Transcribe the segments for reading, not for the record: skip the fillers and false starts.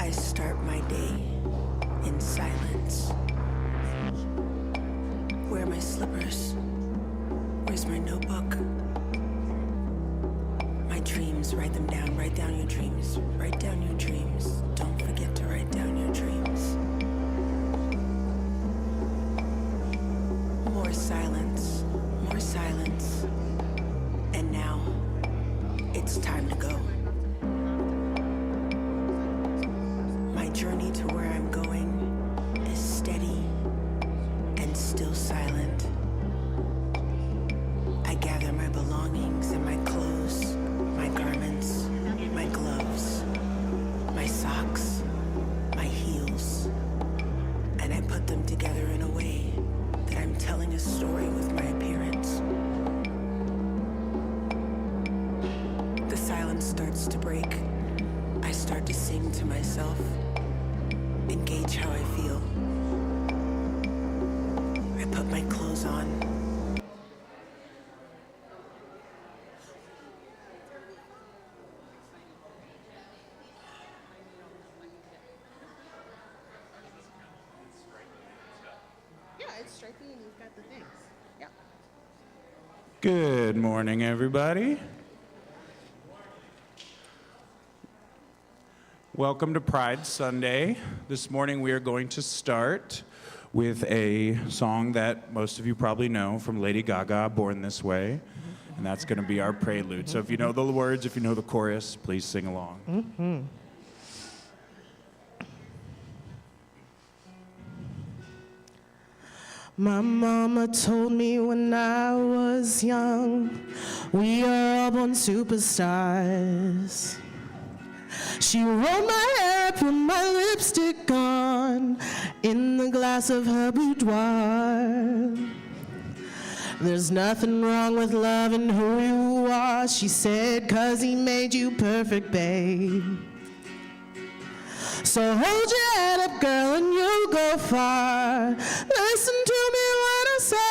I start my day in silence. Where are my slippers? Where's my notebook? My dreams, write them down. Write down your dreams. Write down your dreams. Don't forget to write down your dreams. More silence. More silence. And now, it's time to go. My journey to where I'm going is steady and still silent. I gather my belongings and my clothes, my garments, my gloves, my socks, my heels, and I put them together in a way that I'm telling a story with my appearance. The silence starts to break. I start to sing to myself and gauge how I feel. I put my clothes on. Yeah, it's striking and you've got the things. Yeah. Good morning, everybody. Welcome to Pride Sunday. This morning we are going to start with a song that most of you probably know from Lady Gaga, Born This Way, and that's going to be our prelude. So if you know the words, if you know the chorus, please sing along. My mama told me when I was young, we are all born superstars. She rolled my hair, put my lipstick on, in the glass of her boudoir. There's nothing wrong with loving who you are, she said, 'cause he made you perfect, babe. So hold your head up, girl, and you'll go far. Listen to me when I say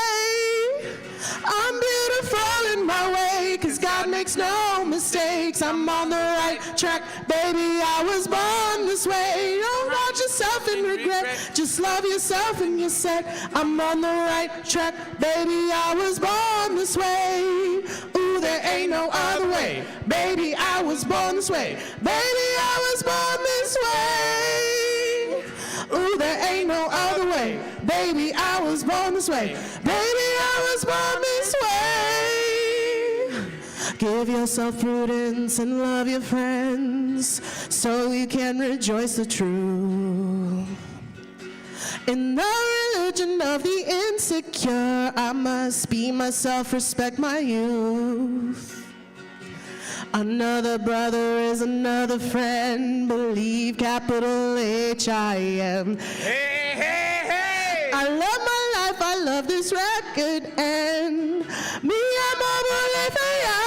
I'm beautiful in my way, 'cause God makes no mistakes. I'm on the right track, baby, I was born this way. Don't hurt yourself in regret, just love yourself and you said I'm on the right track, baby, I was born this way. Ooh, there ain't no other way, baby, I was born this way. Baby, I was born this way. Ooh, there ain't no other way, baby, I was born this way. Baby, I was born this way. Give yourself prudence and love your friends, so you can rejoice the truth. In the religion of the insecure, I must be myself, respect my youth. Another brother is another friend, believe capital H-I-M. Hey, hey, hey! I love my life, I love this record, and me, I'm over for ya.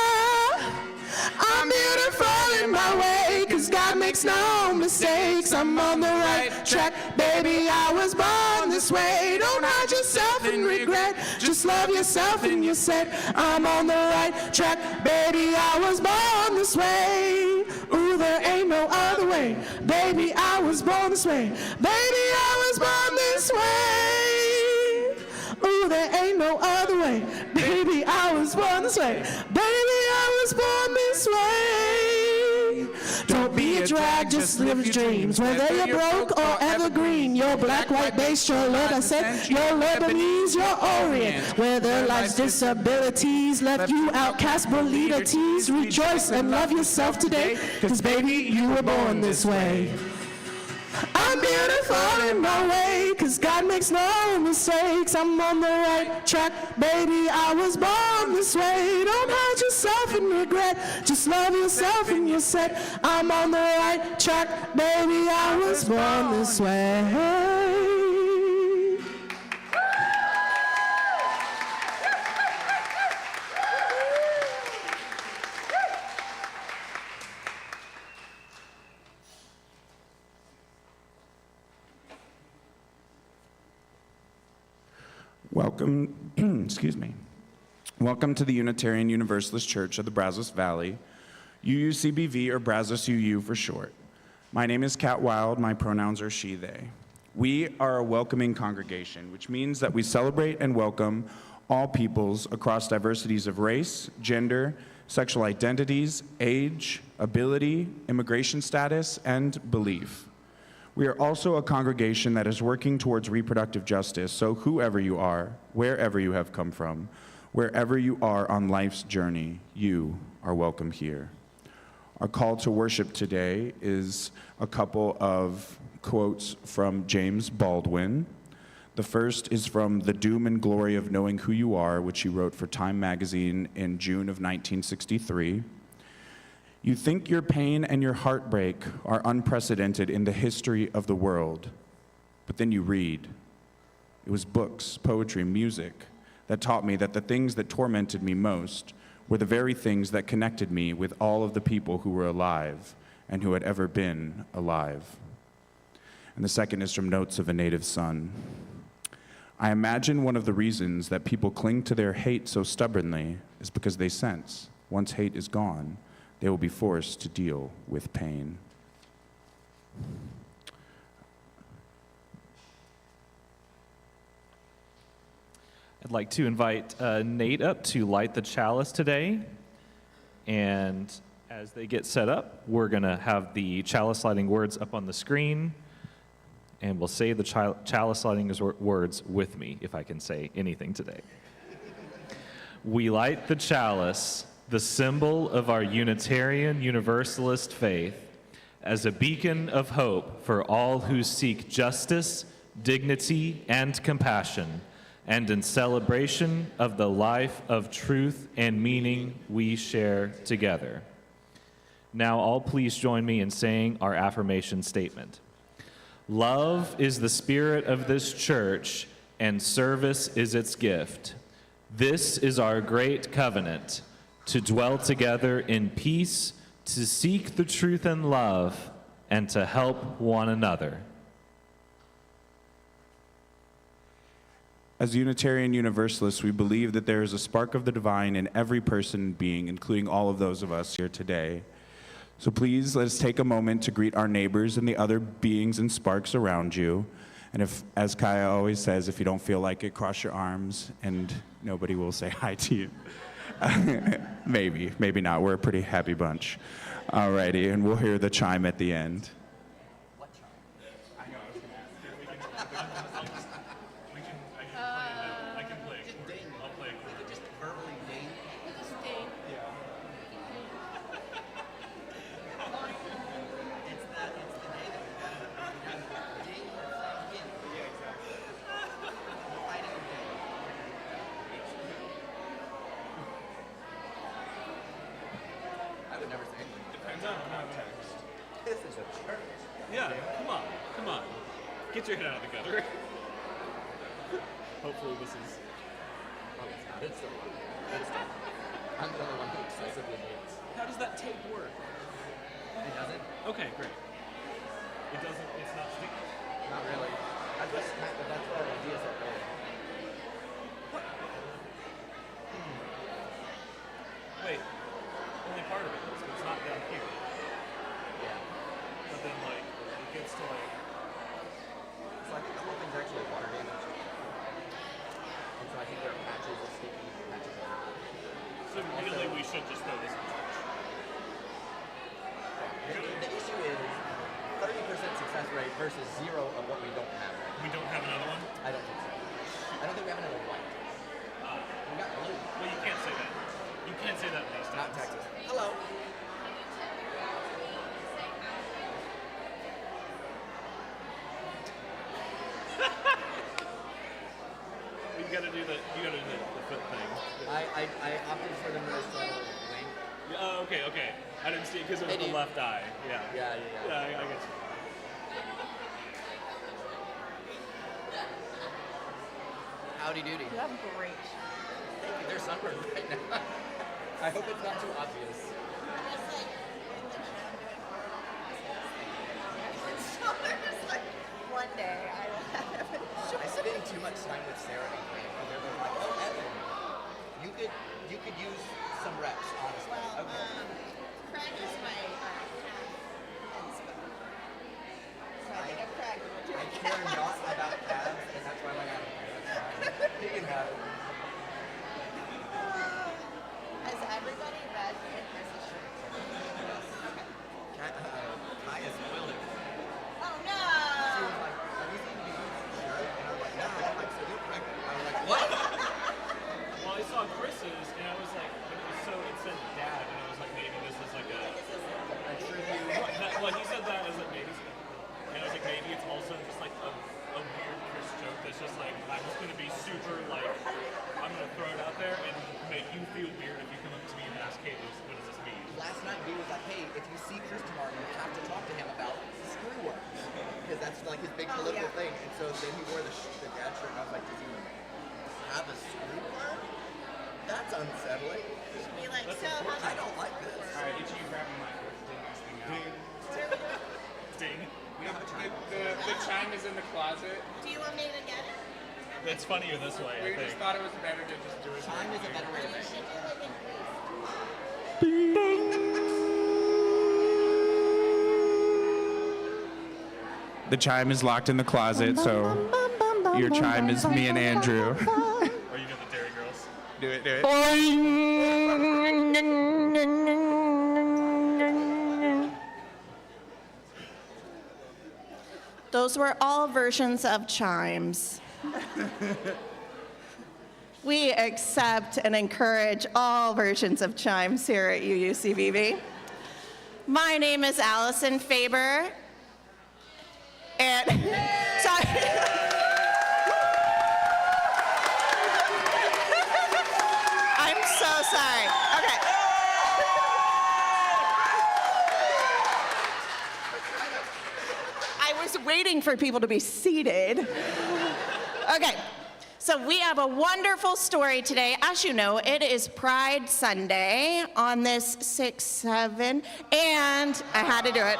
I'm beautiful in my way, 'cause God makes no mistakes. I'm on the right track, baby, I was born this way. Don't hide yourself in regret, just love yourself and you said I'm on the right track, baby, I was born this way. Ooh, there ain't no other way, baby, I was born this way. Baby, I was born this way. Ooh, there ain't no other way, baby, I was born this way. Baby, I was born this way. Don't be a drag, just live your dreams. Whether you're broke or evergreen, your black, white, beige, your Lebanese, your Lebanese, your Orient. Whether life's disabilities left you outcast, bullied or teased, rejoice and love yourself today, 'cause baby, you were born this way. I'm beautiful in my way, 'cause God makes no mistakes. I'm on the right track, baby, I was born this way. Don't hide yourself in regret, just love yourself and you said I'm on the right track, baby, I was born this way. Welcome, excuse me. Welcome to the Unitarian Universalist Church of the Brazos Valley, UUCBV, or Brazos UU for short. My name is Kat Wilde. My pronouns are she, they. We are a welcoming congregation, which means that we celebrate and welcome all peoples across diversities of race, gender, sexual identities, age, ability, immigration status, and belief. We are also a congregation that is working towards reproductive justice, so whoever you are, wherever you have come from, wherever you are on life's journey, you are welcome here. Our call to worship today is a couple of quotes from James Baldwin. The first is from The Doom and Glory of Knowing Who You Are, which he wrote for Time magazine in June of 1963. You think your pain and your heartbreak are unprecedented in the history of the world, but then you read. It was books, poetry, music that taught me that the things that tormented me most were the very things that connected me with all of the people who were alive and who had ever been alive. And the second is from Notes of a Native Son. I imagine one of the reasons that people cling to their hate so stubbornly is because they sense, once hate is gone, they will be forced to deal with pain. I'd like to invite Nate up to light the chalice today. And as they get set up, we're going to have the chalice lighting words up on the screen. And we'll say the chalice lighting words with me, if I can say anything today. We light the chalice, the symbol of our Unitarian Universalist faith, as a beacon of hope for all who seek justice, dignity, and compassion, and in celebration of the life of truth and meaning we share together. Now all please join me in saying our affirmation statement. Love is the spirit of this church, and service is its gift. This is our great covenant, to dwell together in peace, to seek the truth and love, and to help one another. As Unitarian Universalists, we believe that there is a spark of the divine in every person and being, including all of those of us here today. So please, let us take a moment to greet our neighbors and the other beings and sparks around you. And if, as Kaya always says, if you don't feel like it, cross your arms and nobody will say hi to you. Maybe not. We're a pretty happy bunch. Alrighty, and we'll hear the chime at the end. What chime? I know, I was going to ask. I can play. I'll play. We could just verbally ding. It's the day that we got ding or flag in. Yeah, exactly. Fighting a day. I would never say anything. Depends on context. This is a church. Yeah, come on. Get your head out of the gutter. Hopefully this is... Oh, it's not. It's the one. I'm the only one who excessively hates. How does that tape work? It doesn't? Okay, great. It doesn't, it's not sticky. Not really. That's what our ideas are really. Wait, only part of it is, but it's not down here. Yeah. But then, like, it gets to, like... So I think the whole thing's actually water damage. And so I think there are patches of sticky patches of it. So really, we should just throw this in trash. The issue is 30% success rate versus 0 of what we don't have. We don't have another one? I don't think so. I don't think we have another white. We got blue. Well, you can't say that. You can't say that in these Not times. Texas. Hello. You gotta do the foot thing. I opted for the most wing. Oh, okay. I didn't see it because it was the left eye. Yeah. Yeah. Yeah, I get you. Howdy doody. You have great. Thank you. They're sunburned right now. I hope it's not too obvious. So there's like one day I will have it. I spend too much time with Sarah and Grant. And they're both like, oh, Evan, you could use some reps, honestly. Well, Okay. Craig is my half inspo. like maybe it's also just like a weird Chris joke that's just like, I'm just gonna be super like, I'm gonna throw it out there and make you feel weird if you come up to me and ask, hey, what does this mean? Last night, he was like, hey, if you see Chris tomorrow, you have to talk to him about screw worms. Because that's like his big political thing. And so then he wore the dad shirt, and I was like, does he have a screw worm? That's unsettling. Be like, I don't like this. All right, each of you grab a mic. Ding this thing out. Ding. The chime is in the closet. do you want me to get it? It's funnier this way, I We just think. thought it was better to just do it. Time is a better way to make Should it. do like in The chime is locked in the closet, so your chime is me and Andrew. Or you know the Dairy Girls. Do it, do it. Those were all versions of chimes. We accept and encourage all versions of chimes here at UUCVB. My name is Allison Faber, and sorry. I'm so sorry. Okay. I was waiting for people to be seated. Okay, so we have a wonderful story today. As you know, it is Pride Sunday on this 6/7, and I had to do it.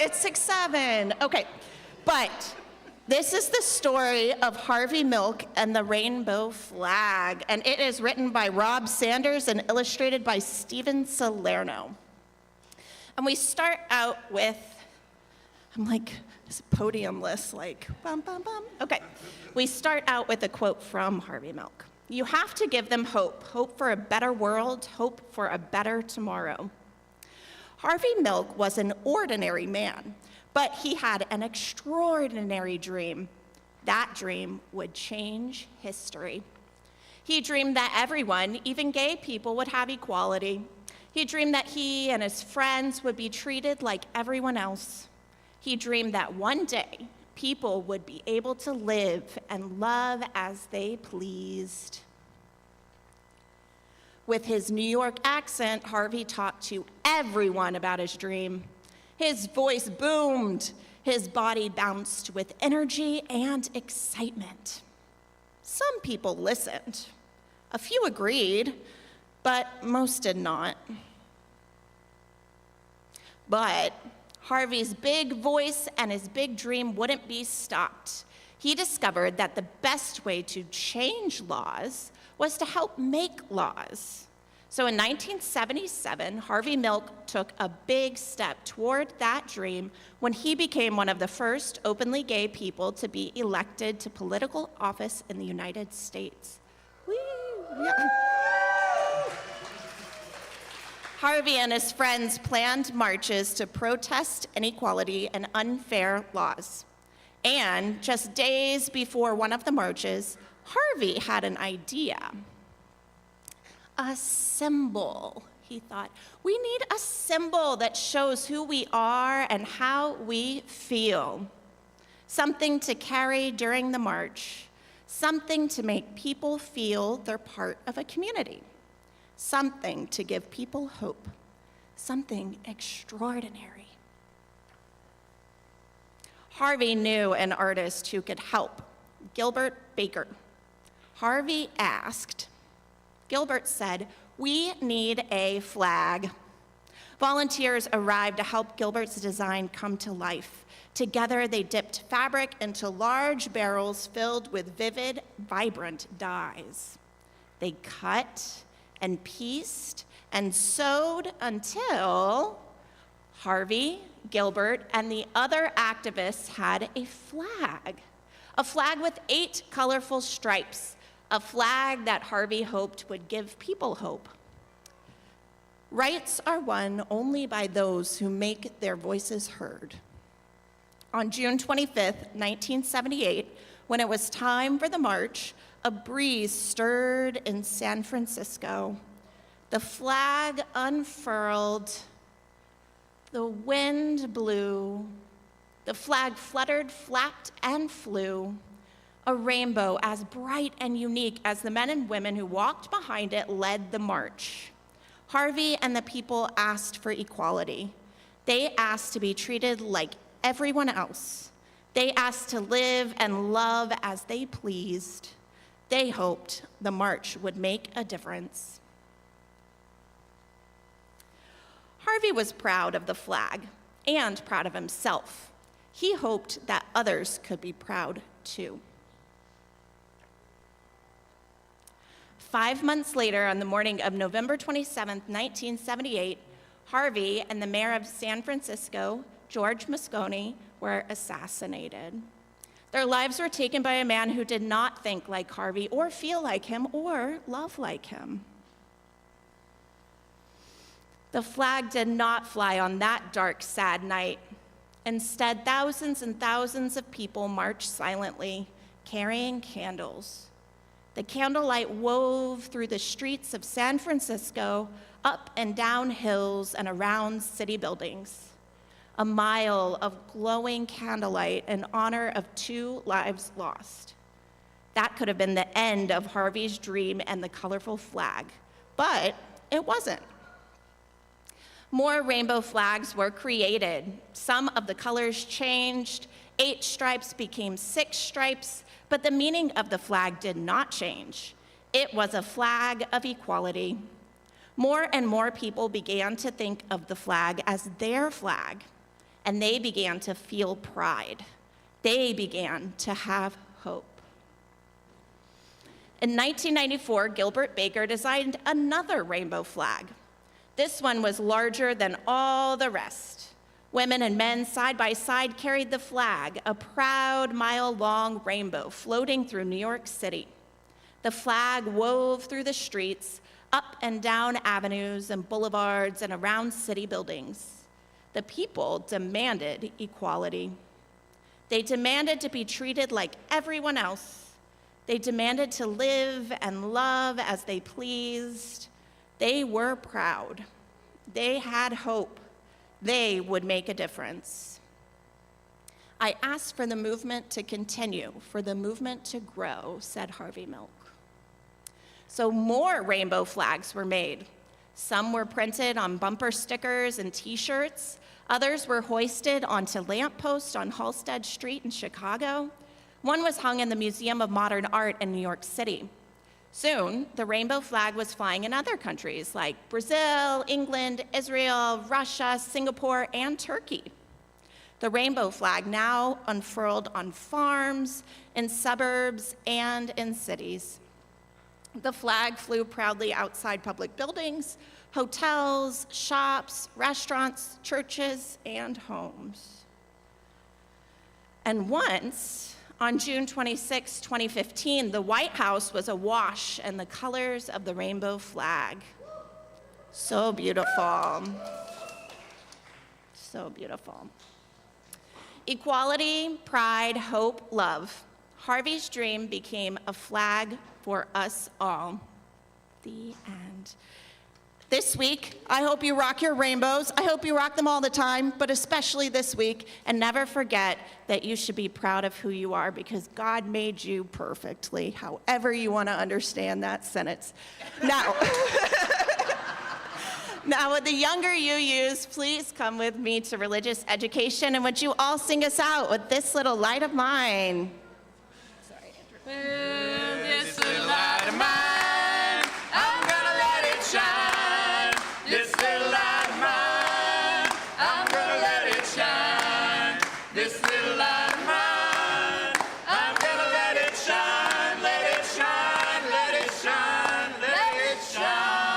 It's 6/7. Okay, but this is the story of Harvey Milk and the rainbow flag, and it is written by Rob Sanders and illustrated by Steven Salerno. And we start out with, I'm like, this podium list, like, bum, bum, bum. Okay, we start out with a quote from Harvey Milk. You have to give them hope, hope for a better world, hope for a better tomorrow. Harvey Milk was an ordinary man, but he had an extraordinary dream. That dream would change history. He dreamed that everyone, even gay people, would have equality. He dreamed that he and his friends would be treated like everyone else. He dreamed that one day, people would be able to live and love as they pleased. With his New York accent, Harvey talked to everyone about his dream. His voice boomed. His body bounced with energy and excitement. Some people listened. A few agreed, but most did not. But Harvey's big voice and his big dream wouldn't be stopped. He discovered that the best way to change laws was to help make laws. So in 1977, Harvey Milk took a big step toward that dream when he became one of the first openly gay people to be elected to political office in the United States. Woo! Yeah. Harvey and his friends planned marches to protest inequality and unfair laws. And just days before one of the marches, Harvey had an idea. A symbol, he thought. We need a symbol that shows who we are and how we feel. Something to carry during the march. Something to make people feel they're part of a community. Something to give people hope. Something extraordinary. Harvey knew an artist who could help, Gilbert Baker. Harvey asked. Gilbert said, "We need a flag." Volunteers arrived to help Gilbert's design come to life. Together, they dipped fabric into large barrels filled with vivid, vibrant dyes. They cut and pieced and sewed until Harvey, Gilbert, and the other activists had a flag with 8 colorful stripes, a flag that Harvey hoped would give people hope. Rights are won only by those who make their voices heard. On June 25th, 1978, when it was time for the march, a breeze stirred in San Francisco. The flag unfurled, the wind blew, The flag fluttered, flapped, and flew. A rainbow as bright and unique as the men and women who walked behind it led the march. Harvey and the people asked for equality. They asked to be treated like everyone else. They asked to live and love as they pleased. They hoped the march would make a difference. Harvey was proud of the flag and proud of himself. He hoped that others could be proud too. 5 months later, on the morning of November 27, 1978, Harvey and the mayor of San Francisco, George Moscone, were assassinated. Their lives were taken by a man who did not think like Harvey or feel like him or love like him. The flag did not fly on that dark, sad night. Instead, thousands and thousands of people marched silently, carrying candles. The candlelight wove through the streets of San Francisco, up and down hills and around city buildings. A mile of glowing candlelight in honor of 2 lives lost. That could have been the end of Harvey's dream and the colorful flag, but it wasn't. More rainbow flags were created. Some of the colors changed. 8 stripes became 6 stripes, but the meaning of the flag did not change. It was a flag of equality. More and more people began to think of the flag as their flag, and they began to feel pride. They began to have hope. In 1994, Gilbert Baker designed another rainbow flag. This one was larger than all the rest. Women and men side by side carried the flag, a proud mile-long rainbow floating through New York City. The flag wove through the streets, up and down avenues and boulevards and around city buildings. The people demanded equality. They demanded to be treated like everyone else. They demanded to live and love as they pleased. They were proud. They had hope. They would make a difference. I asked for the movement to continue, for the movement to grow, said Harvey Milk. So more rainbow flags were made. Some were printed on bumper stickers and t-shirts. Others were hoisted onto lampposts on Halsted Street in Chicago. One was hung in the Museum of Modern Art in New York City. Soon, the rainbow flag was flying in other countries like Brazil, England, Israel, Russia, Singapore, and Turkey. The rainbow flag now unfurled on farms, in suburbs, and in cities. The flag flew proudly outside public buildings, hotels, shops, restaurants, churches, and homes. And once, on June 26, 2015, the White House was awash in the colors of the rainbow flag. So beautiful. So beautiful. Equality, pride, hope, love. Harvey's dream became a flag for us all. The end. This week, I hope you rock your rainbows. I hope you rock them all the time, but especially this week. And never forget that you should be proud of who you are because God made you perfectly, however you want to understand that sentence. Now, now with the younger you please come with me to religious education, and would you all sing us out with This Little Light of Mine? Sorry, Andrew. This little light of mine, I'm gonna let it shine. This little light of mine, I'm gonna let it shine. This little light of mine, I'm gonna let it shine, let it shine, let it shine, let it shine.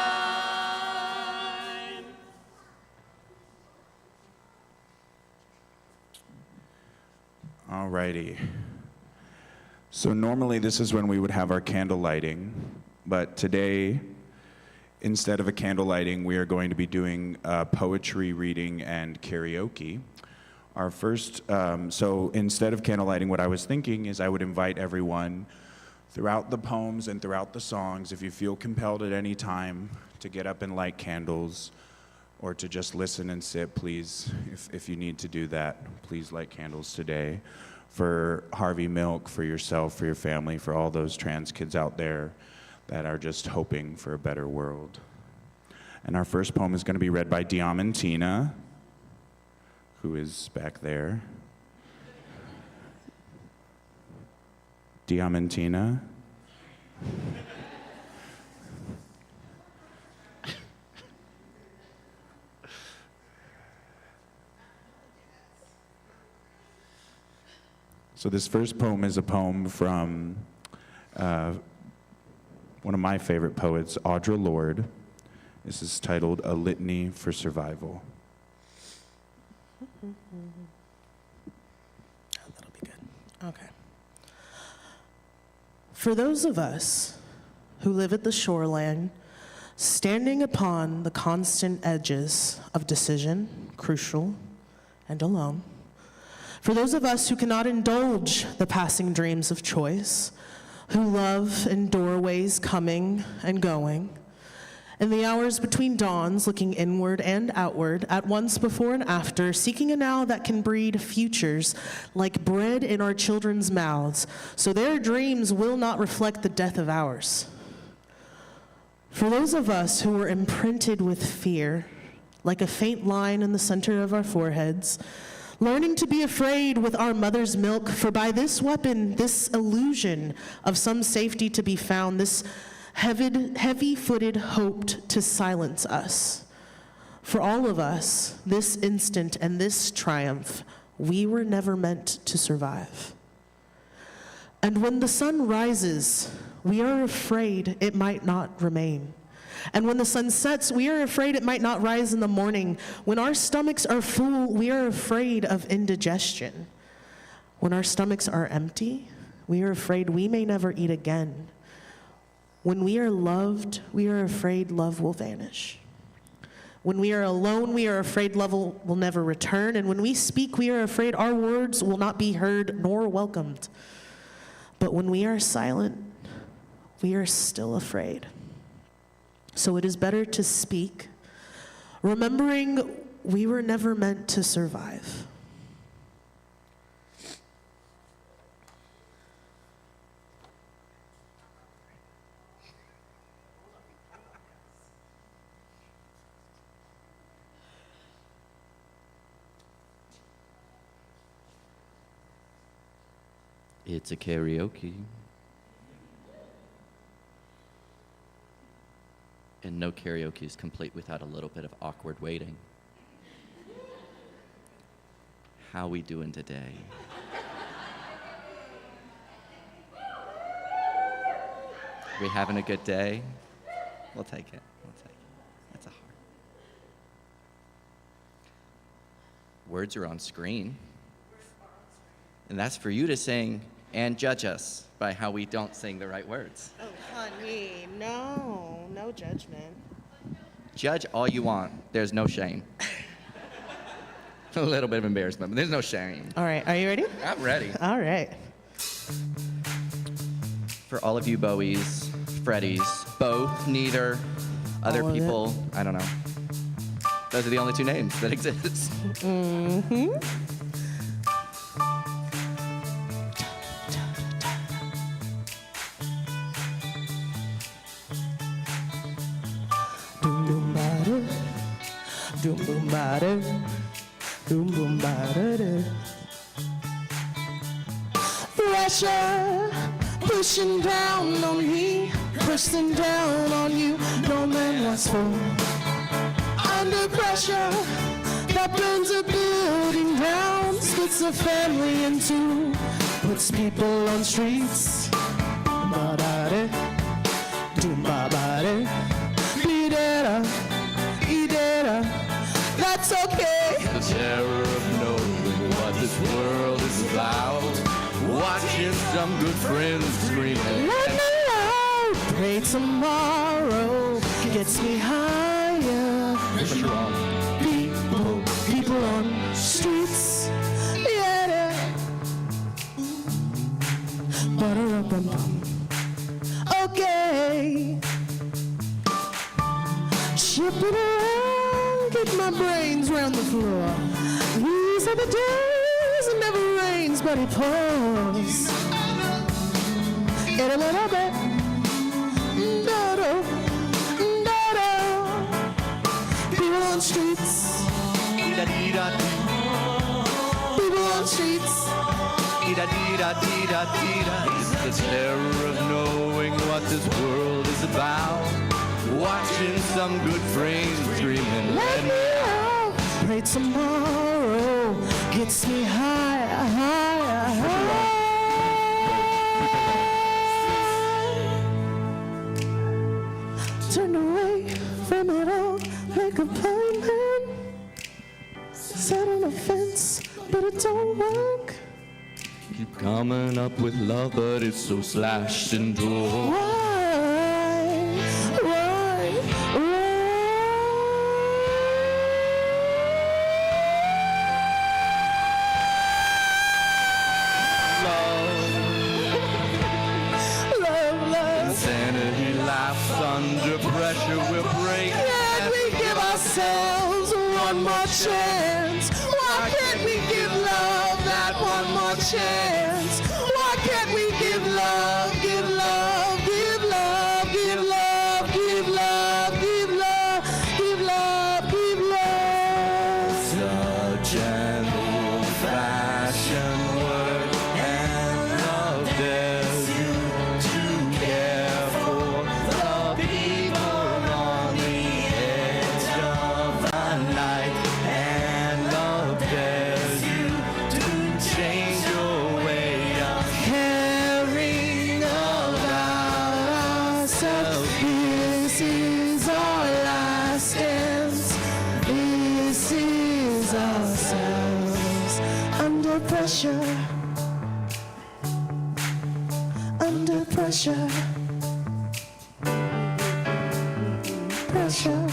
All righty. So normally this is when we would have our candle lighting, but today, instead of a candle lighting, we are going to be doing poetry reading and karaoke. Our first, so instead of candle lighting, what I was thinking is I would invite everyone throughout the poems and throughout the songs, if you feel compelled at any time to get up and light candles, or to just listen and sit, please, if you need to do that, please light candles today for Harvey Milk, for yourself, for your family, for all those trans kids out there that are just hoping for a better world. And our first poem is going to be read by Diamantina, who is back there. Diamantina. So this first poem is a poem from one of my favorite poets, Audre Lorde. This is titled A Litany for Survival. That'll be good. Okay. For those of us who live at the shoreline, standing upon the constant edges of decision, crucial and alone, for those of us who cannot indulge the passing dreams of choice, who love in doorways coming and going, in the hours between dawns, looking inward and outward, at once before and after, seeking a now that can breed futures like bread in our children's mouths, so their dreams will not reflect the death of ours. For those of us who were imprinted with fear, like a faint line in the center of our foreheads, learning to be afraid with our mother's milk, for by this weapon, this illusion of some safety to be found, this heavy-footed hoped to silence us. For all of us, this instant and this triumph, we were never meant to survive. And when the sun rises, we are afraid it might not remain. And when the sun sets, we are afraid it might not rise in the morning. When our stomachs are full, we are afraid of indigestion. When our stomachs are empty, we are afraid we may never eat again. When we are loved, we are afraid love will vanish. When we are alone, we are afraid love will never return. And when we speak, we are afraid our words will not be heard nor welcomed. But when we are silent, we are still afraid. So it is better to speak, remembering we were never meant to survive. It's a karaoke. And no karaoke is complete without a little bit of awkward waiting. How we doing today? We having a good day? We'll take it. We'll take it. That's a heart. Words are on screen. And that's for you to sing and judge us by how we don't sing the right words. Oh, honey, no judgment. Judge all you want. There's no shame. A little bit of embarrassment, but there's no shame. All right, are you ready? I'm ready. All right. For all of you Bowies, Freddies, both, neither, other All of people, I don't know. Those are the only two names that exist. Mm-hmm. Doom boom bada, doom boom bada, doom boom bada. Pressure pushing down on me, pressing down on you. No man was for. Under pressure that burns a building down, splits a family in two, puts people on streets. Ba-da-da, doom-ba-ba-da, be-da-da, e-da-da. That's okay. The terror of knowing what this world is about. Watching some good friends screaming. Let me out. Pray tomorrow gets me higher. People on streets. Yeah. Ba-da-da-bum-bum. Okay. Chip it around, get my brains round the floor. These are the days it never rains, but it pours. In a little bit. Da-da, da-da. People on streets. People on streets. It's the terror of knowing what this world is about. Watching some good friends dreaming. Let me out. Pray tomorrow gets me higher, higher, higher. Turn away from it all like a blind man. Sat on a fence, but it don't work. Keep coming up with love, but it's so slashed and torn. Why? Love, love. Insanity laughs under pressure will break. Can't we give ourselves one more chance? Why can't we give love that one more chance? Why can't we give love, give love, give love, give love, give love, give love, give love, give love? Such an old-fashioned word, and love dares you to care for the people on the edge of the night, and love dares you to change your way of Caring about ourselves. This is our last dance. This is ourselves. Under pressure. Under pressure. Pressure.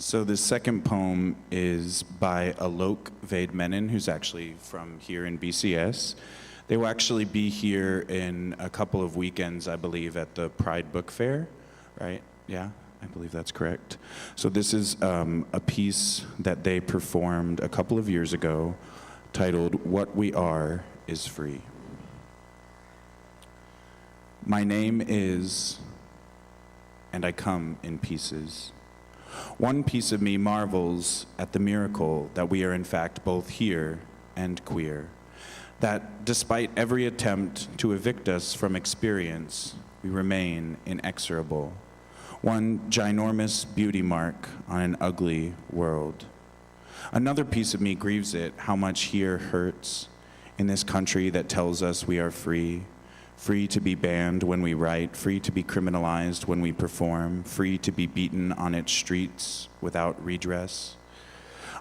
So the second poem is by Alok Vaidmenon, who's actually from here in BCS. They will actually be here in a couple of weekends, I believe, at the Pride Book Fair, right? Yeah, I believe that's correct. So this is a piece that they performed a couple of years ago titled, "What We Are is Free." My name is, and I come in pieces. One piece of me marvels at the miracle that we are in fact both here and queer, that despite every attempt to evict us from experience, we remain inexorable. One ginormous beauty mark on an ugly world. Another piece of me grieves it how much here hurts in this country that tells us we are free. Free to be banned when we write, free to be criminalized when we perform, free to be beaten on its streets without redress.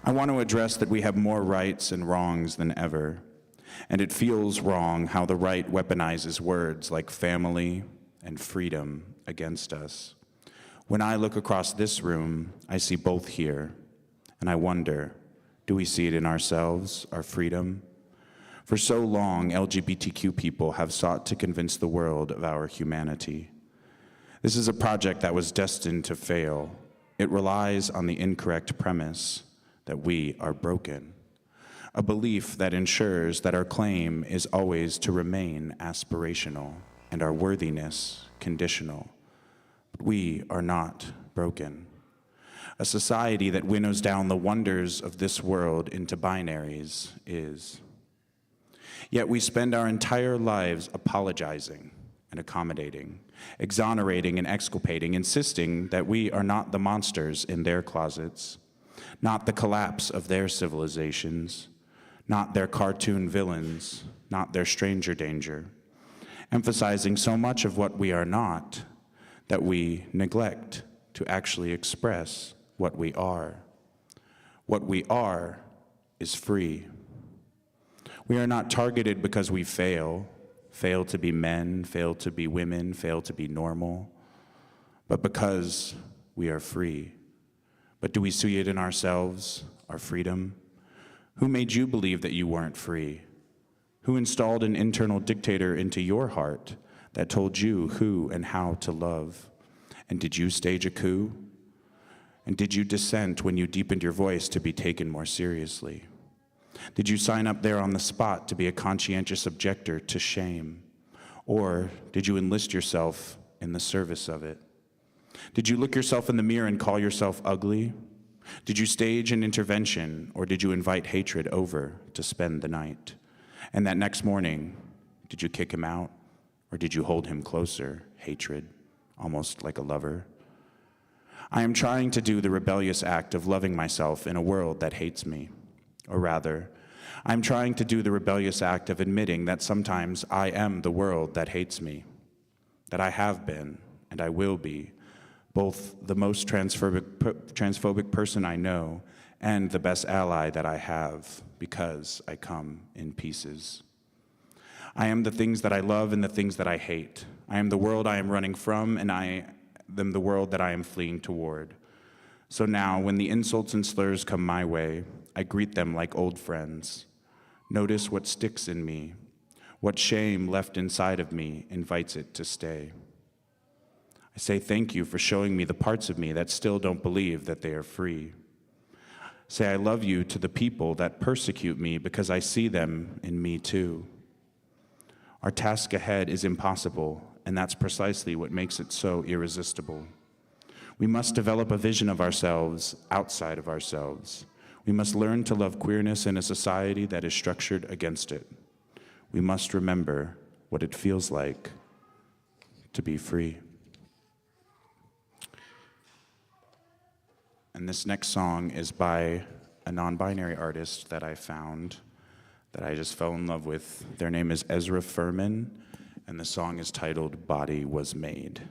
I want to address that we have more rights and wrongs than ever, and it feels wrong how the right weaponizes words like family and freedom against us. When I look across this room, I see both here, and I wonder, do we see it in ourselves, our freedom? For so long, LGBTQ people have sought to convince the world of our humanity. This is a project that was destined to fail. It relies on the incorrect premise that we are broken, a belief that ensures that our claim is always to remain aspirational and our worthiness conditional. But we are not broken. A society that winnows down the wonders of this world into binaries is. Yet we spend our entire lives apologizing and accommodating, exonerating and exculpating, insisting that we are not the monsters in their closets, not the collapse of their civilizations, not their cartoon villains, not their stranger danger, emphasizing so much of what we are not that we neglect to actually express what we are. What we are is free. We are not targeted because we fail to be men, fail to be women, fail to be normal, but because we are free. But do we see it in ourselves, our freedom? Who made you believe that you weren't free? Who installed an internal dictator into your heart that told you who and how to love? And did you stage a coup? And did you dissent when you deepened your voice to be taken more seriously? Did you sign up there on the spot to be a conscientious objector to shame? Or did you enlist yourself in the service of it? Did you look yourself in the mirror and call yourself ugly? Did you stage an intervention, or did you invite hatred over to spend the night? And that next morning, did you kick him out, or did you hold him closer, hatred, almost like a lover? I am trying to do the rebellious act of loving myself in a world that hates me. Or rather, I'm trying to do the rebellious act of admitting that sometimes I am the world that hates me, that I have been and I will be both the most transphobic person I know and the best ally that I have, because I come in pieces. I am the things that I love and the things that I hate. I am the world I am running from, and I am the world that I am fleeing toward. So now, when the insults and slurs come my way, I greet them like old friends. Notice what sticks in me, what shame left inside of me invites it to stay. I say thank you for showing me the parts of me that still don't believe that they are free. Say I love you to the people that persecute me because I see them in me too. Our task ahead is impossible, and that's precisely what makes it so irresistible. We must develop a vision of ourselves outside of ourselves. We must learn to love queerness in a society that is structured against it. We must remember what it feels like to be free. And this next song is by a non-binary artist that I found, that I just fell in love with. Their name is Ezra Furman, and the song is titled Body Was Made.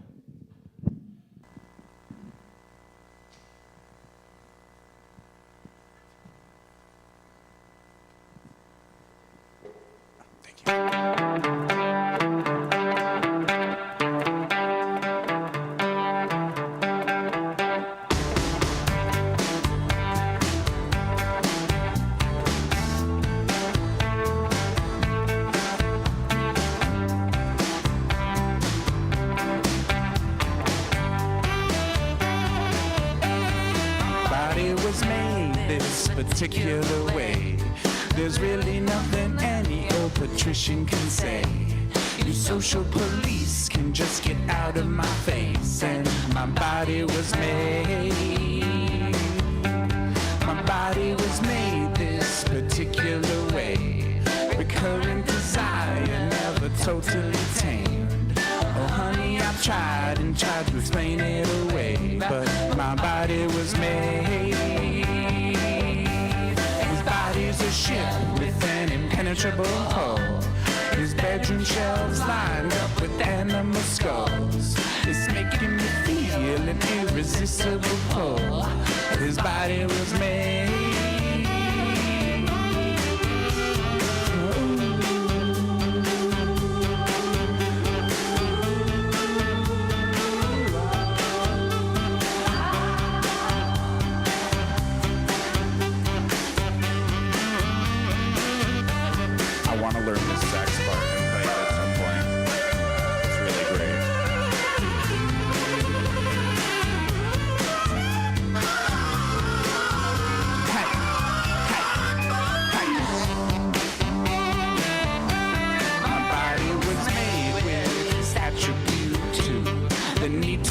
Particular way. There's really nothing any old patrician can say. You social police can just get out of my face. And my body was made. My body was made this particular way. Recurrent desire, never totally tamed. Oh honey, I've tried and tried to explain it away, but my body was made. He's a ship with an impenetrable hull. His bedroom shelves lined up with animal skulls. It's making me feel an irresistible pull. His body was made.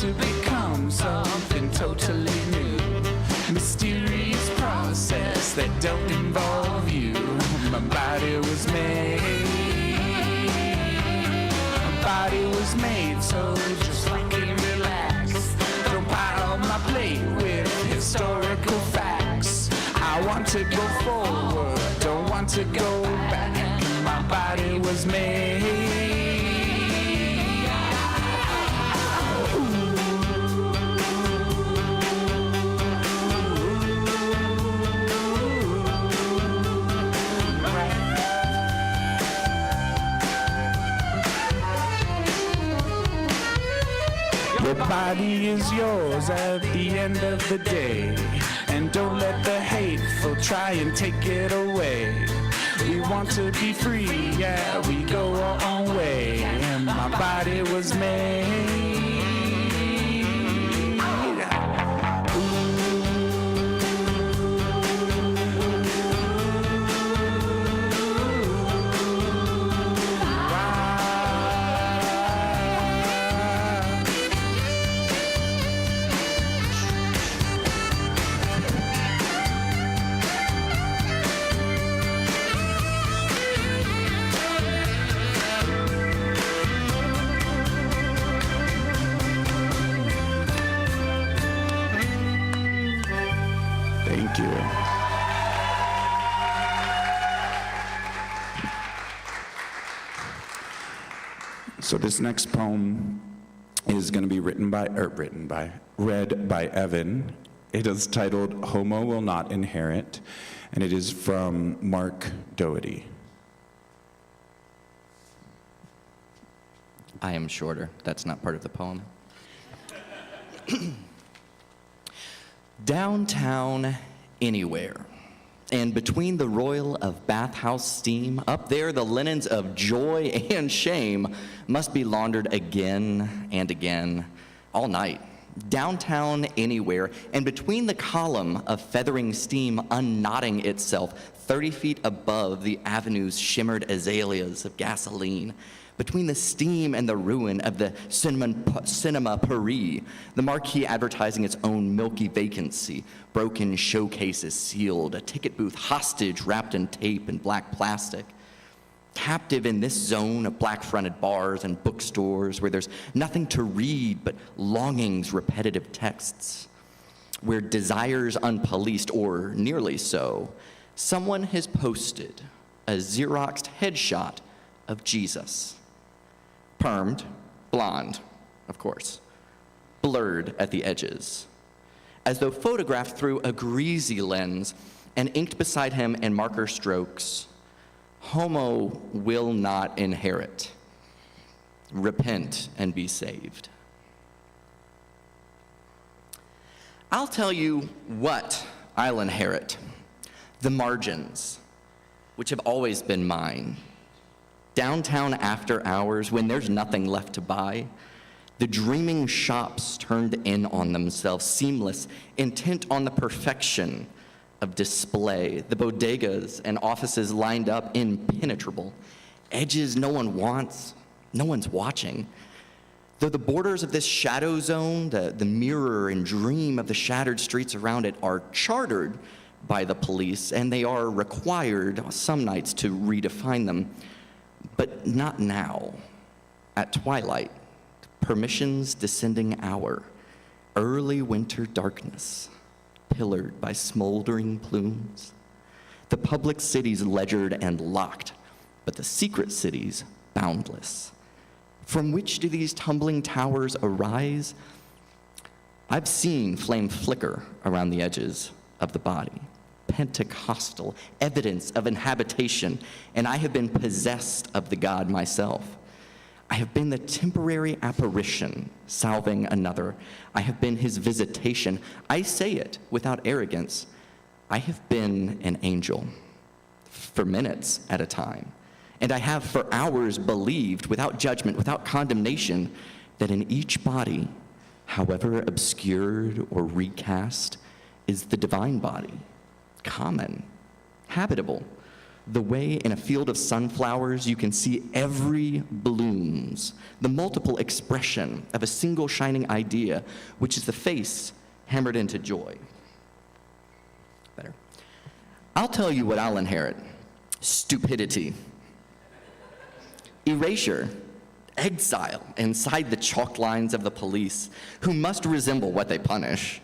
To become something totally new. Mysterious process that don't involve you. My body was made. My body was made so just fucking relax. Don't pile my plate with historical facts. I want to go forward, don't want to go back. My body was made. Your body is yours at the end of the day. And don't let the hateful try and take it away. We want to be free, yeah, we go our own way. And my body was made. Thank you. So this next poem is going to be read by Evan. It is titled "Homo Will Not Inherit," and it is from Mark Doherty. I am shorter. That's not part of the poem. Downtown anywhere, and between the roil of bathhouse steam, up there the linens of joy and shame must be laundered again and again, all night. Downtown anywhere, and between the column of feathering steam unknotting itself 30 feet above the avenue's shimmered azaleas of gasoline, between the steam and the ruin of the Cinema Paris, the marquee advertising its own milky vacancy, broken showcases sealed, a ticket booth hostage wrapped in tape and black plastic. Captive in this zone of black-fronted bars and bookstores where there's nothing to read but longing's repetitive texts, where desires unpoliced, or nearly so, someone has posted a Xeroxed headshot of Jesus. Permed, blonde, of course, blurred at the edges, as though photographed through a greasy lens and inked beside him in marker strokes, "Homo will not inherit. Repent and be saved." I'll tell you what I'll inherit: the margins, which have always been mine. Downtown after hours, when there's nothing left to buy, the dreaming shops turned in on themselves, seamless, intent on the perfection of display, the bodegas and offices lined up, impenetrable, edges no one wants, no one's watching. Though the borders of this shadow zone, the mirror and dream of the shattered streets around it, are chartered by the police, and they are required some nights to redefine them, but not now. At twilight, permission's descending hour, early winter darkness, pillared by smoldering plumes. The public cities ledgered and locked, but the secret cities boundless. From which do these tumbling towers arise? I've seen flame flicker around the edges of the body. Pentecostal evidence of inhabitation, and I have been possessed of the God myself. I have been the temporary apparition salving another. I have been his visitation. I say it without arrogance. I have been an angel for minutes at a time, and I have for hours believed without judgment, without condemnation, that in each body, however obscured or recast, is the divine body. Common, habitable, the way in a field of sunflowers you can see every blooms, the multiple expression of a single shining idea, which is the face hammered into joy. Better. I'll tell you what I'll inherit: stupidity, erasure, exile inside the chalk lines of the police, who must resemble what they punish.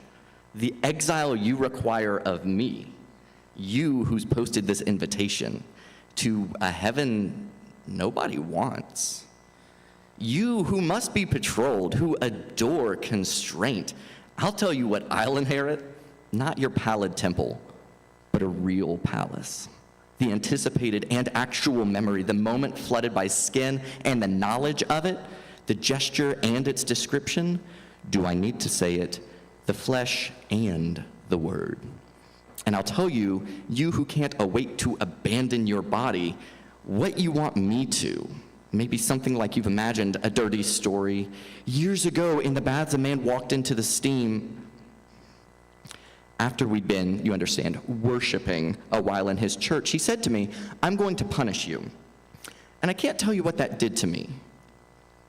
The exile you require of me, you who's posted this invitation to a heaven nobody wants. You who must be patrolled, who adore constraint. I'll tell you what I'll inherit: not your pallid temple, but a real palace. The anticipated and actual memory, the moment flooded by skin and the knowledge of it, the gesture and its description, Do I need to say it? The flesh and the word. And I'll tell you, you who can't await to abandon your body, what you want me to. Maybe something like you've imagined a dirty story. Years ago in the baths, a man walked into the steam. After we'd been, you understand, worshiping a while in his church, he said to me, I'm going to punish you. And I can't tell you what that did to me.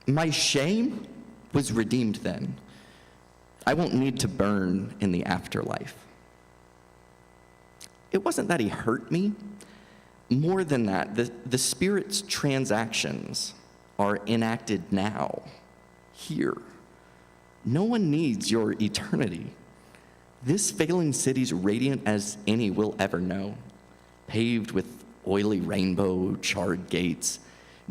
My shame was redeemed then. I won't need to burn in the afterlife. It wasn't that he hurt me. More than that, the Spirit's transactions are enacted now, here. No one needs your eternity. This failing city's radiant as any we'll ever know, paved with oily rainbow charred gates,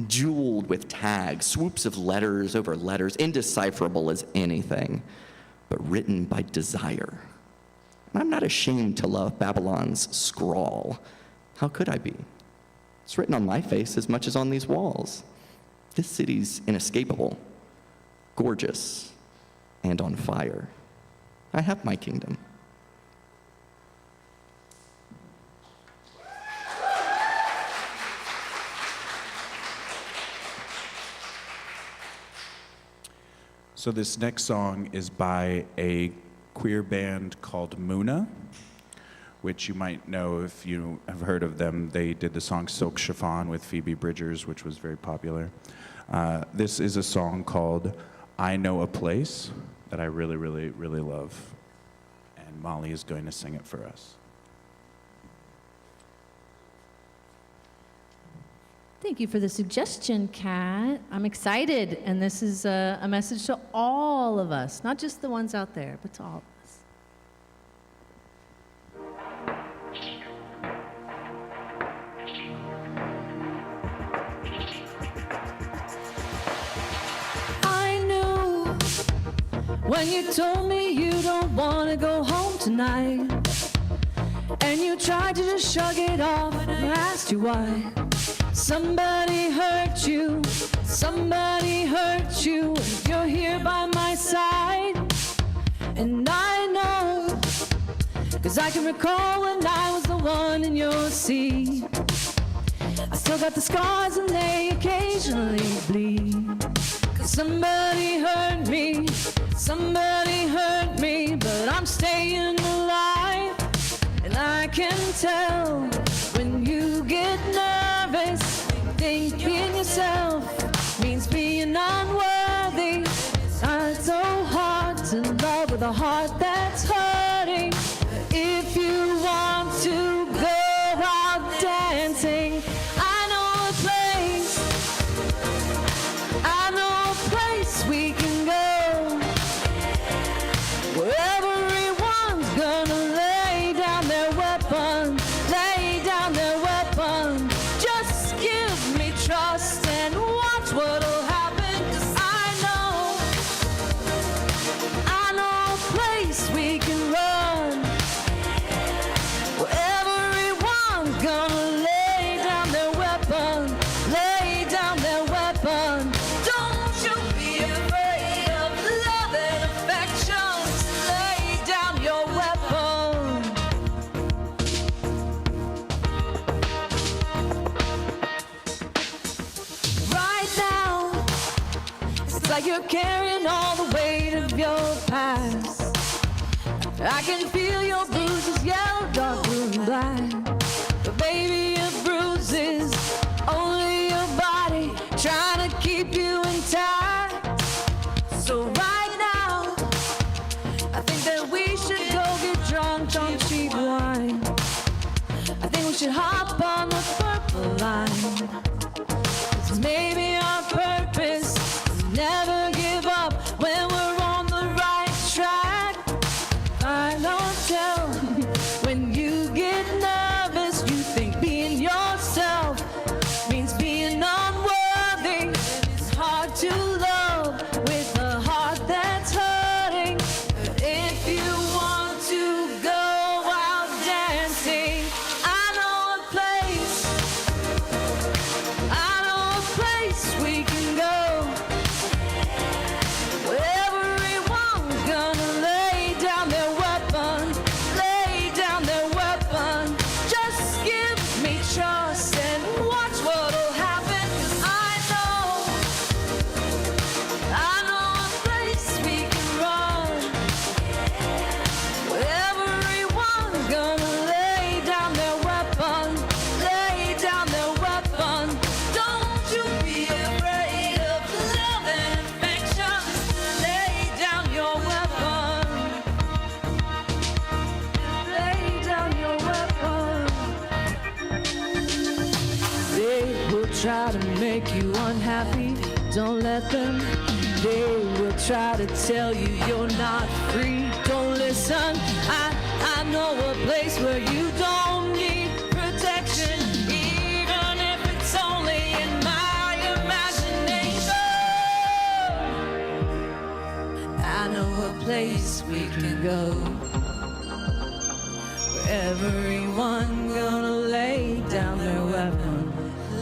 jeweled with tags, swoops of letters over letters, indecipherable as anything, but written by desire. I'm not ashamed to love Babylon's scrawl. How could I be? It's written on my face as much as on these walls. This city's inescapable, gorgeous, and on fire. I have my kingdom. So this next song is by a queer band called Muna, which you might know if you have heard of them. They did the song Silk Chiffon with Phoebe Bridgers, which was very popular. This is a song called I Know a Place that I really, really, really love. And Molly is going to sing it for us. Thank you for the suggestion, Kat. I'm excited, and this is a message to all of us, not just the ones out there, but to all of us. I knew when you told me you don't want to go home tonight, and you tried to just shrug it off when I asked you why. Somebody hurt you, and you're here by my side. And I know, 'cause I can recall when I was the one in your seat. I still got the scars and they occasionally bleed. 'Cause somebody hurt me, but I'm staying alive. And I can tell when you get nervous, think being yourself means being unworthy. It's so hard to love with a heart that's hurting. If you want to go out dancing, I know a place we can go, where everyone's gonna lay down their weapon. Just give me trust and watch what'll happen. 'Cause I know a place we can run, where everyone's gonna lay down their weapon. Don't you be afraid of love and affection. Lay down your weapon. Right now, it's like you're carrying all the weight of your past. I can feel your bruises, yellow, dark, blue, and black. But baby, your bruises, only your body trying to keep you intact. So right now, I think that we should go get drunk on cheap wine. I think we should hop on the purple line. 'Cause maybe our purpose is never give up when we're on the right track. I don't tell when you get nervous, you think being yourself means being unworthy. It's hard to love with a heart that's hurting. If you want to go out dancing, I know a place we can go, where everyone's try to make you unhappy, don't let them. They will try to tell you you're not free. Don't listen. I know a place where you don't need protection, even if it's only in my imagination. I know a place we can go where everyone gonna lay down their weapon,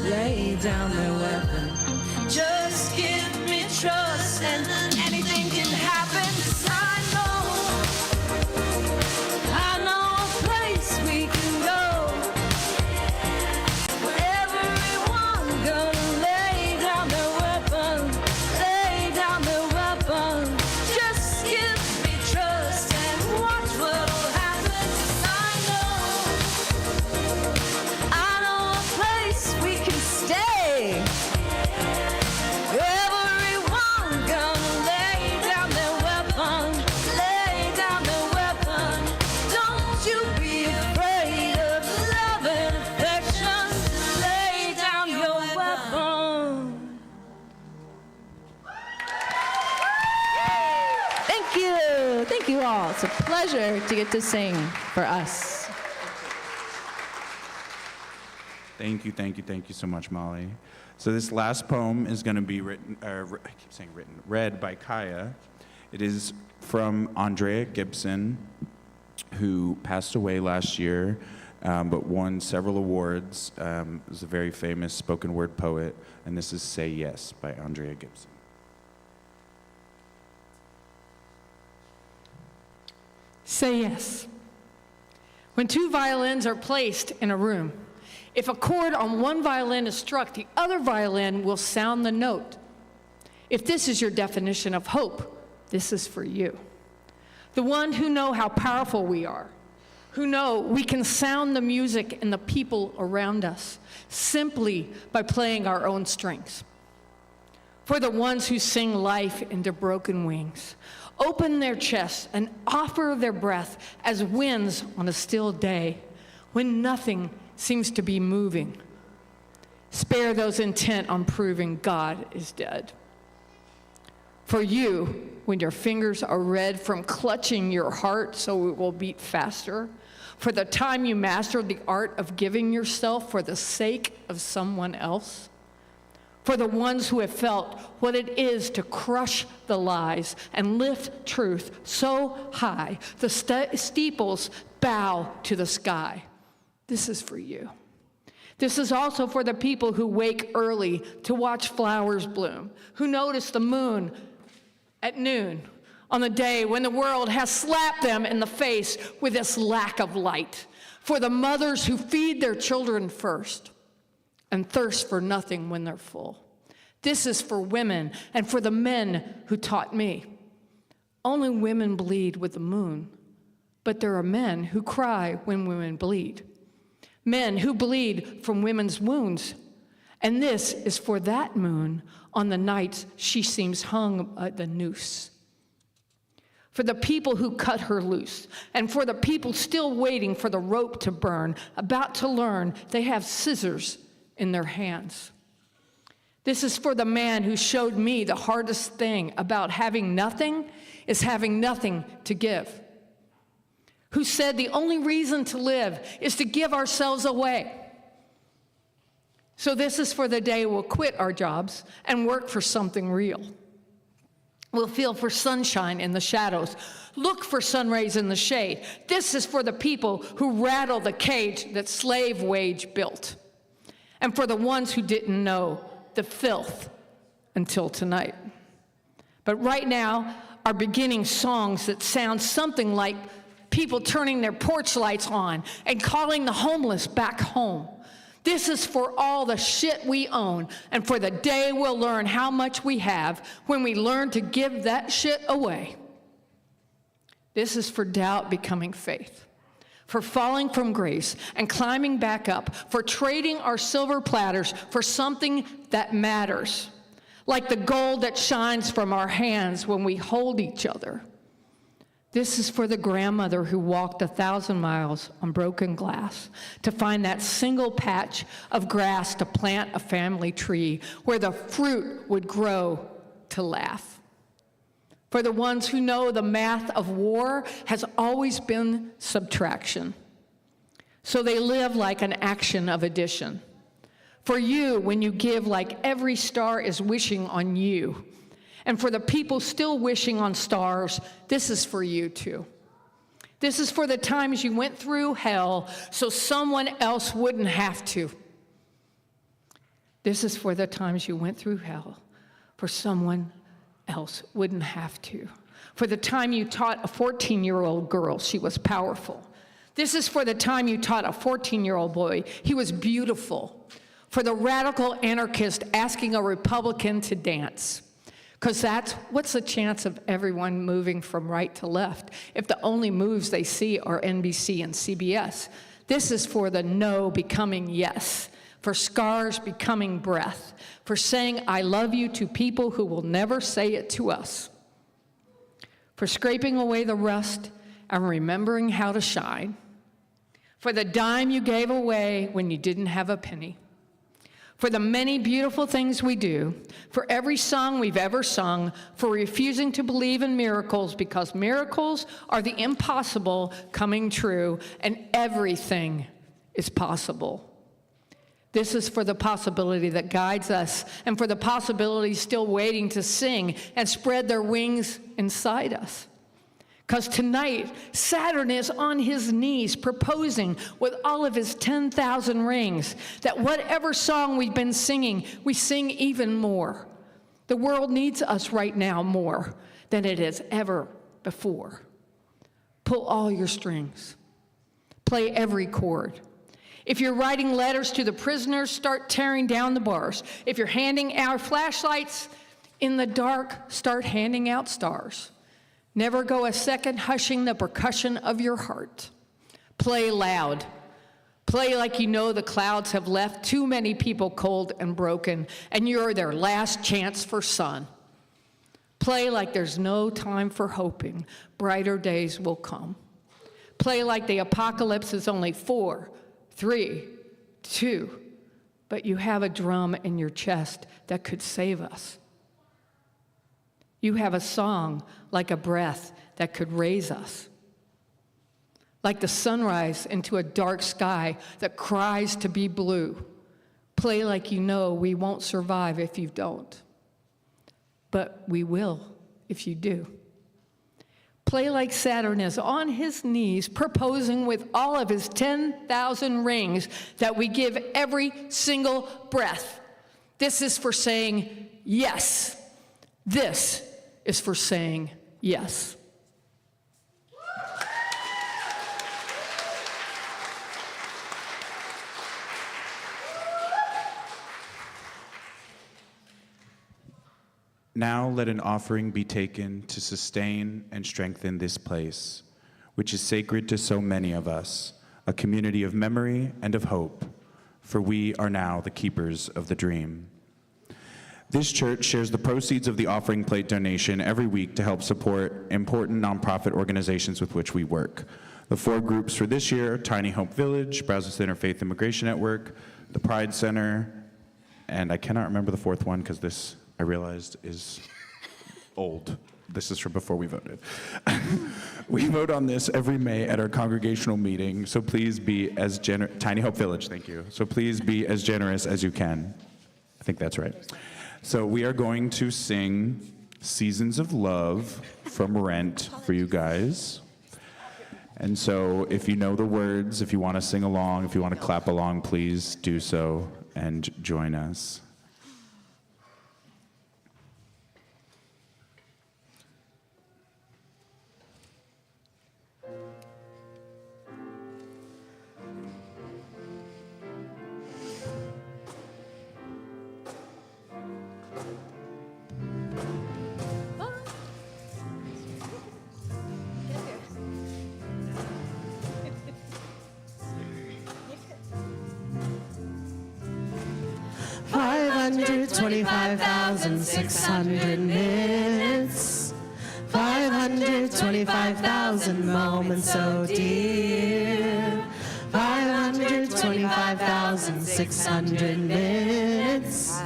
lay down their weapon. Just give me trust and anything can happen. 'Cause I know a place we can go where everyone gonna lay down their weapon, lay down their weapon. Just give me trust and watch what'll happen. 'Cause I know a place we can stay. Everyone gonna lay down their weapon, lay down their weapon. Don't you be afraid of love and affection. Lay down your weapon. Thank you. Thank you all. It's a pleasure to get to sing for us. Thank you so much, Molly. So this last poem is going to be read by Kaya. It is from Andrea Gibson, who passed away last year, but won several awards. Is a very famous spoken word poet, and this is Say Yes by Andrea Gibson. Say yes. When two violins are placed in a room, if a chord on one violin is struck, the other violin will sound the note. If this is your definition of hope, this is for you. The one who know how powerful we are, who know we can sound the music and the people around us simply by playing our own strings. For the ones who sing life into broken wings, open their chests and offer their breath as winds on a still day when nothing seems to be moving. Spare those intent on proving God is dead. For you, when your fingers are red from clutching your heart so it will beat faster, for the time you mastered the art of giving yourself for the sake of someone else, for the ones who have felt what it is to crush the lies and lift truth so high the steeples bow to the sky. This is for you. This is also for the people who wake early to watch flowers bloom, who notice the moon at noon on the day when the world has slapped them in the face with this lack of light, for the mothers who feed their children first and thirst for nothing when they're full. This is for women and for the men who taught me. Only women bleed with the moon, but there are men who cry when women bleed. Men who bleed from women's wounds. And this is for that moon on the nights she seems hung at the noose. For the people who cut her loose, and for the people still waiting for the rope to burn, about to learn they have scissors in their hands. This is for the man who showed me the hardest thing about having nothing is having nothing to give. Who said the only reason to live is to give ourselves away. So this is for the day we'll quit our jobs and work for something real. We'll feel for sunshine in the shadows, look for sun rays in the shade. This is for the people who rattle the cage that slave wage built, and for the ones who didn't know the filth until tonight. But right now are beginning songs that sound something like people turning their porch lights on and calling the homeless back home. This is for all the shit we own and for the day we'll learn how much we have when we learn to give that shit away. This is for doubt becoming faith, for falling from grace and climbing back up, for trading our silver platters for something that matters, like the gold that shines from our hands when we hold each other. This is for the grandmother who walked 1,000 miles on broken glass to find that single patch of grass to plant a family tree where the fruit would grow to laugh. For the ones who know the math of war has always been subtraction. So they live like an action of addition. For you, when you give, like every star is wishing on you. And for the people still wishing on stars, this is for you too. This is for the times you went through hell so someone else wouldn't have to. This is for the times you went through hell for someone else wouldn't have to. For the time you taught a 14-year-old girl she was powerful. This is for the time you taught a 14-year-old boy he was beautiful. For the radical anarchist asking a Republican to dance. Because what's the chance of everyone moving from right to left if the only moves they see are NBC and CBS? This is for the no becoming yes, for scars becoming breath, for saying I love you to people who will never say it to us, for scraping away the rust and remembering how to shine, for the dime you gave away when you didn't have a penny, for the many beautiful things we do, for every song we've ever sung, for refusing to believe in miracles because miracles are the impossible coming true and everything is possible. This is for the possibility that guides us and for the possibilities still waiting to sing and spread their wings inside us. Because tonight, Saturn is on his knees proposing with all of his 10,000 rings that whatever song we've been singing, we sing even more. The world needs us right now more than it has ever before. Pull all your strings. Play every chord. If you're writing letters to the prisoners, start tearing down the bars. If you're handing out flashlights in the dark, start handing out stars. Never go a second hushing the percussion of your heart. Play loud. Play like you know the clouds have left too many people cold and broken, and you're their last chance for sun. Play like there's no time for hoping. Brighter days will come. Play like the apocalypse is only 4, 3, 2, but you have a drum in your chest that could save us. You have a song like a breath that could raise us. Like the sunrise into a dark sky that cries to be blue. Play like you know we won't survive if you don't. But we will if you do. Play like Saturn is on his knees proposing with all of his 10,000 rings that we give every single breath. This is for saying yes. This is for saying yes. Now let an offering be taken to sustain and strengthen this place, which is sacred to so many of us, a community of memory and of hope, for we are now the keepers of the dream. This church shares the proceeds of the offering plate donation every week to help support important nonprofit organizations with which we work. The 4 groups for this year: Tiny Hope Village, Brazos Interfaith Immigration Network, the Pride Center, and I cannot remember the 4th one because this, I realized, is old. This is from before we voted. We vote on this every May at our congregational meeting, so please be as Tiny Hope Village, thank you. So please be as generous as you can. I think that's right. So we are going to sing Seasons of Love from Rent for you guys. And so if you know the words, if you want to sing along, if you want to clap along, please do so and join us. $525,600 minutes, 525,000 moments so dear. 525,600 minutes.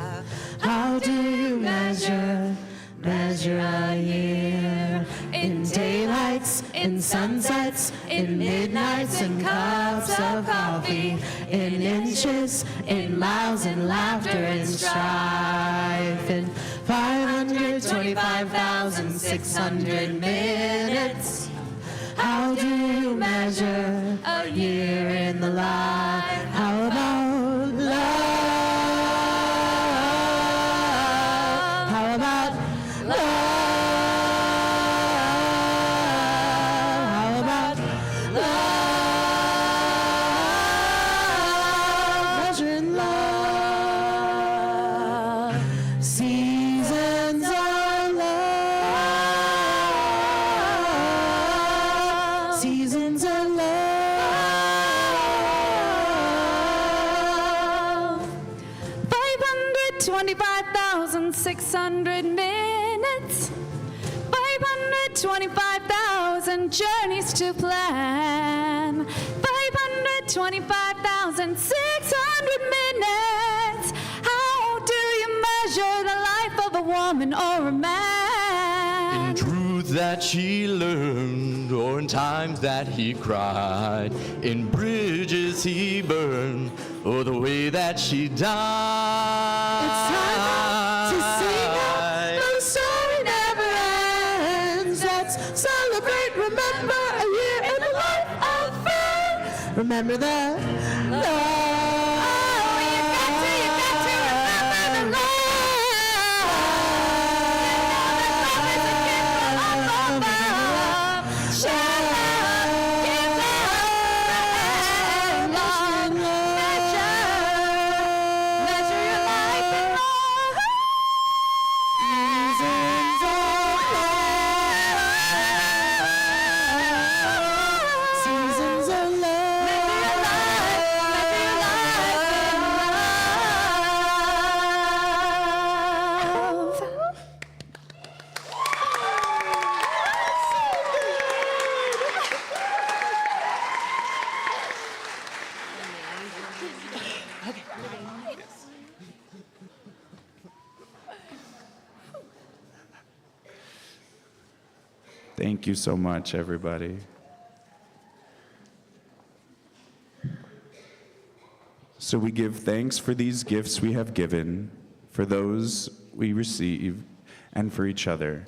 How do you measure a year? In daylights, in sunsets, in midnights, in cups of coffee, in inches, in miles, in laughter, in strife, in 525,600 minutes. How do you measure a year in the life? How about love? How about love? How about love? Measuring love. Seasons of love. Seasons of love. 525,600 minutes. 525,000 journeys to plan. 525,600 minutes. How do you measure the life of a woman or a man? In truth that she learned, or in times that he cried, in bridges he burned, or the way that she died. It's time to sing out, the story never ends. Let's celebrate, remember a year in the life of fame. Remember the love. Oh, you got to remember the love. You know that love is a gift from above. Share love, give love, measure your life in love. Seasons of love. Seasons of love. Measure your life in love. Thank you so much, everybody. So we give thanks for these gifts we have given, for those we receive, and for each other.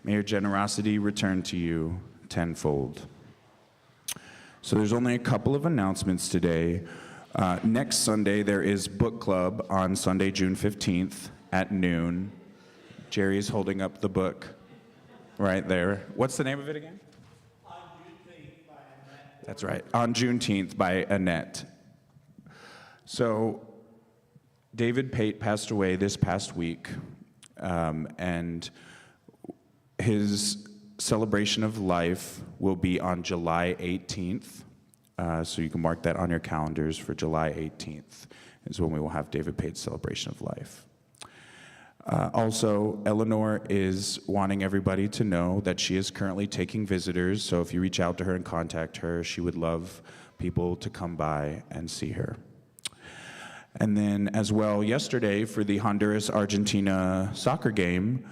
May your generosity return to you tenfold. So there's only a couple of announcements today. Next Sunday, there is book club on Sunday, June 15th at noon. Jerry is holding up the book right there. What's the name of it again? On Juneteenth by Annette. That's right, On Juneteenth by Annette. So David Pate passed away this past week, and his celebration of life will be on July 18th. So you can mark that on your calendars for July 18th is when we will have David Pate's celebration of life. Also, Eleanor is wanting everybody to know that she is currently taking visitors, so if you reach out to her and contact her, she would love people to come by and see her. And then as well, yesterday for the Honduras-Argentina soccer game,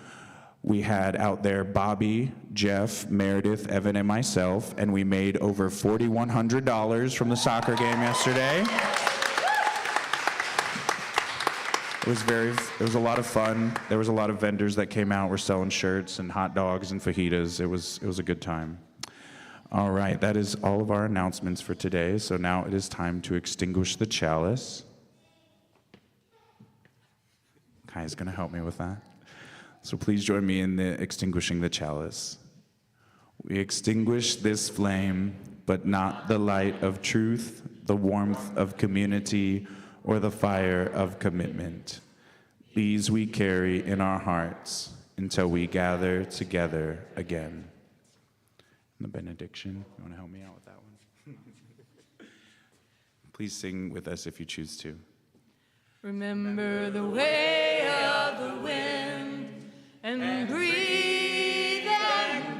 we had out there Bobby, Jeff, Meredith, Evan, and myself, and we made over $4,100 from the soccer game yesterday. It was a lot of fun. There was a lot of vendors that came out, were selling shirts and hot dogs and fajitas. It was a good time. All right, that is all of our announcements for today. So now it is time to extinguish the chalice. Kai's gonna help me with that. So please join me in the extinguishing the chalice. We extinguish this flame, but not the light of truth, the warmth of community, or the fire of commitment. These we carry in our hearts until we gather together again. And the benediction, you want to help me out with that one? Please sing with us if you choose to. Remember the way of the wind and breathe and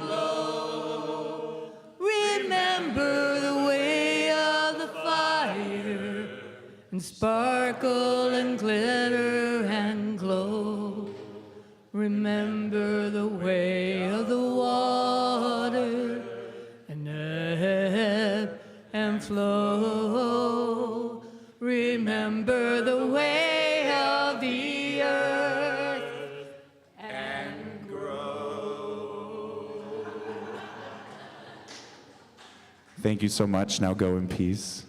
and glitter and glow. Remember the way of the water and ebb and flow. Remember the way of the earth and grow. Thank you so much. Now go in peace.